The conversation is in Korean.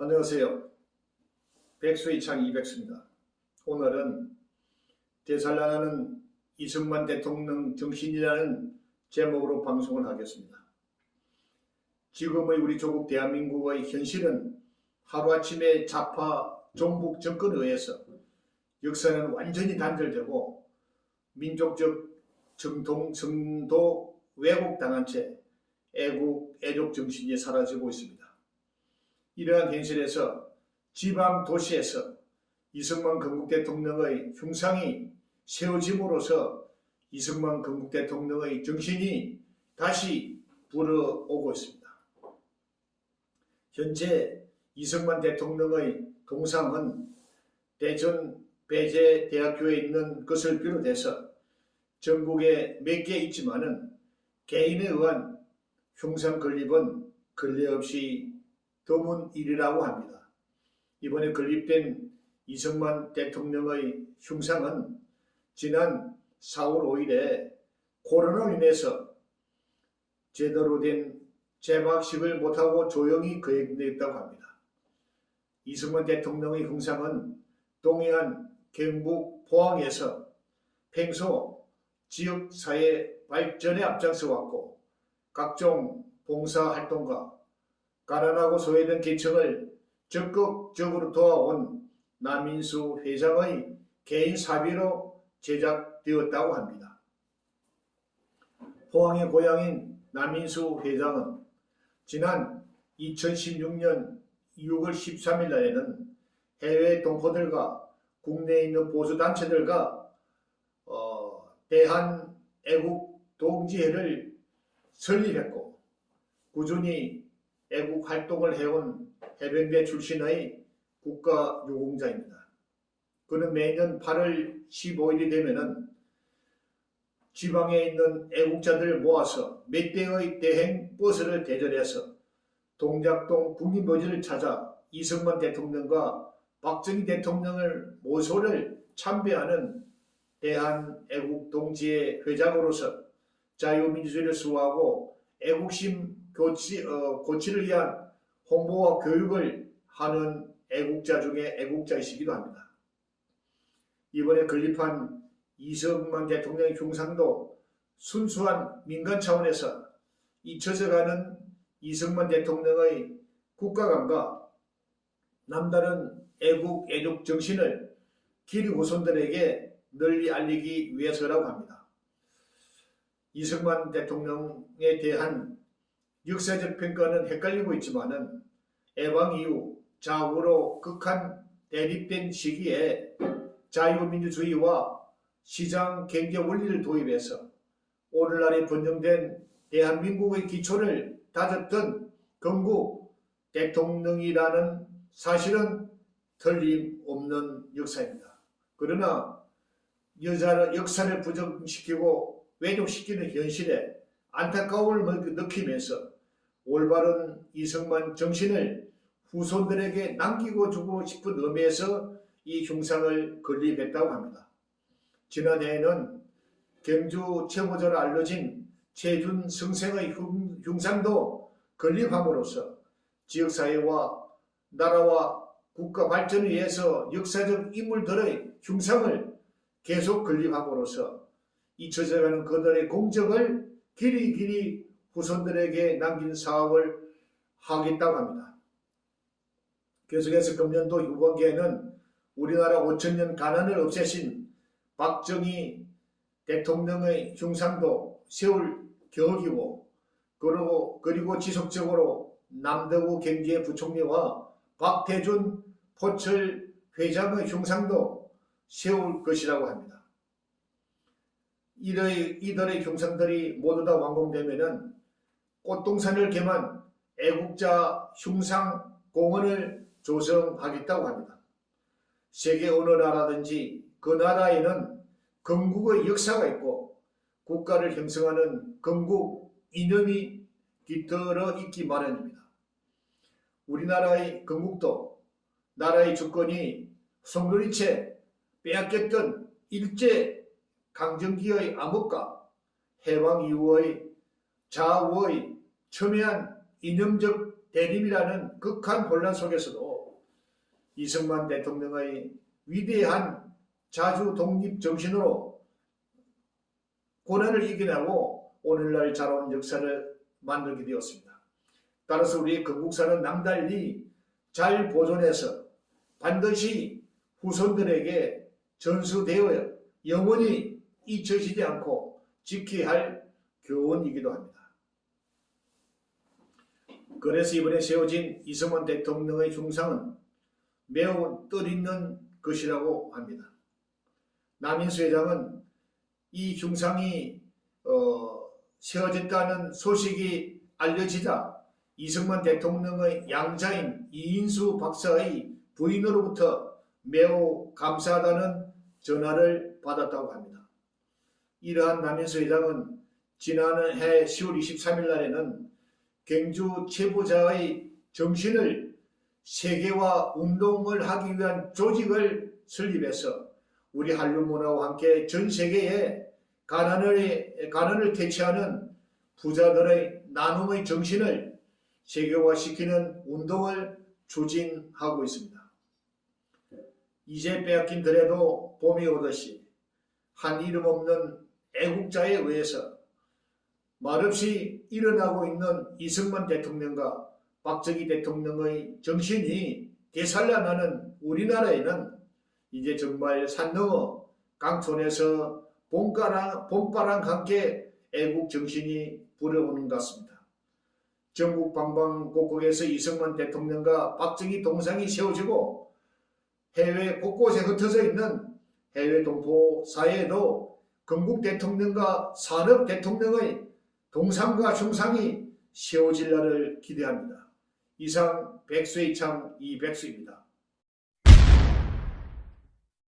안녕하세요. 백수의 창 이백수입니다. 오늘은 되살아나는 이승만 대통령 정신이라는 제목으로 방송을 하겠습니다. 지금의 우리 조국 대한민국의 현실은 하루아침에 좌파 종북 정권에 의해서 역사는 완전히 단절되고 민족적 정통성도 왜곡당한 채 애국, 애족 정신이 사라지고 있습니다. 이러한 현실에서 지방 도시에서 이승만 건국 대통령의 흉상이 세워짐으로써 이승만 건국 대통령의 정신이 다시 불어오고 있습니다. 현재 이승만 대통령의 동상은 대전 배재대학교에 있는 것을 비롯해서 전국에 몇 개 있지만은 개인에 의한 흉상 건립은 근래 없이 드문 일이라고 합니다. 이번에 건립된 이승만 대통령의 흉상은 지난 4월 5일에 코로나로 인해서 제대로 된 재박식을 못하고 조용히 거행됐다고 합니다. 이승만 대통령의 흉상은 동해안, 경북, 포항에서 평소 지역사회 발전에 앞장서 왔고 각종 봉사활동과 가난하고 소외된 계층을 적극적으로 도와온 남인수 회장의 개인 사비로 제작되었다고 합니다. 포항의 고향인 남인수 회장은 지난 2016년 6월 13일 날에는 해외 동포들과 국내에 있는 보수단체들과 대한애국동지회를 설립했고 꾸준히 애국 활동을 해온 해병대 출신의 국가유공자입니다. 그는 매년 8월 15일이 되면은 지방에 있는 애국자들을 모아서 몇 대의 대행 버스를 대절해서 동작동 국민묘지를 찾아 이승만 대통령과 박정희 대통령을 모소를 참배하는 대한애국동지회 회장으로서 자유민주주의를 수호하고 애국심 고치를 위한 홍보와 교육을 하는 애국자 중에 애국자이시기도 합니다. 이번에 건립한 이승만 대통령의 흉상도 순수한 민간 차원에서 잊혀져가는 이승만 대통령의 국가감과 남다른 애국, 애족 정신을 기리 후손들에게 널리 알리기 위해서라고 합니다. 이승만 대통령에 대한 역사적 평가는 헷갈리고 있지만은 해방 이후 좌우로 극한 대립된 시기에 자유민주주의와 시장 경제 원리를 도입해서 오늘날에 번영된 대한민국의 기초를 다졌던 건국 대통령이라는 사실은 틀림없는 역사입니다. 그러나 역사를 부정시키고 왜곡시키는 현실에 안타까움을 느끼면서 올바른 이승만 정신을 후손들에게 남기고 주고 싶은 의미에서 이 흉상을 건립했다고 합니다. 지난해에는 경주 최고조로 알려진 최준 성생의 흉상도 건립함으로써 지역사회와 나라와 국가 발전을 위해서 역사적 인물들의 흉상을 계속 건립함으로써 잊혀져가는 그들의 공적을 길이 후손들에게 남긴 사업을 하겠다고 합니다. 계속해서 금년도 후반기에는 우리나라 5천년 가난을 없애신 박정희 대통령의 흉상도 세울 계획이고 그리고 지속적으로 남대구 경제부총리와 박태준 포철 회장의 흉상도 세울 것이라고 합니다. 이들의 흉상들이 모두 다 완공되면은 꽃동산을 겸한 애국자 흉상 공원을 조성하겠다고 합니다. 세계 어느 나라든지 그 나라에는 건국의 역사가 있고 국가를 형성하는 건국 이념이 깃들어 있기 마련입니다. 우리나라의 건국도 나라의 주권이 송두리째 빼앗겼던 일제 강점기의 암흑과 해방 이후의 좌우의 첨예한 이념적 대립이라는 극한 혼란 속에서도 이승만 대통령의 위대한 자주 독립 정신으로 고난을 이겨내고 오늘날 자라온 역사를 만들게 되었습니다. 따라서 우리 건국사는 남달리 잘 보존해서 반드시 후손들에게 전수되어 영원히 잊혀지지 않고 지켜야 할 교훈이기도 합니다. 그래서 이번에 세워진 이승만 대통령의 흉상은 매우 뜻있는 것이라고 합니다. 남인수 회장은 이 흉상이 세워졌다는 소식이 알려지자 이승만 대통령의 양자인 이인수 박사의 부인으로부터 매우 감사하다는 전화를 받았다고 합니다. 이러한 남인수 회장은 지난해 10월 23일 날에는 경주 체부자의 정신을 세계화 운동을 하기 위한 조직을 설립해서 우리 한류 문화와 함께 전 세계에 가난을 퇴치하는 부자들의 나눔의 정신을 세계화시키는 운동을 추진하고 있습니다. 이제 빼앗긴 들에도 봄이 오듯이 한 이름 없는 애국자에 의해서 말없이 일어나고 있는 이승만 대통령과 박정희 대통령의 정신이 되살아나는 우리나라에는 이제 정말 산 넘어 강촌에서 봄바람 함께 애국 정신이 불어오는 것 같습니다. 전국 방방곡곡에서 이승만 대통령과 박정희 동상이 세워지고 해외 곳곳에 흩어져 있는 해외 동포 사회에도 건국 대통령과 산업 대통령의 동상과 흉상이 세워질 날을 기대합니다. 이상 백수의 참 이백수입니다.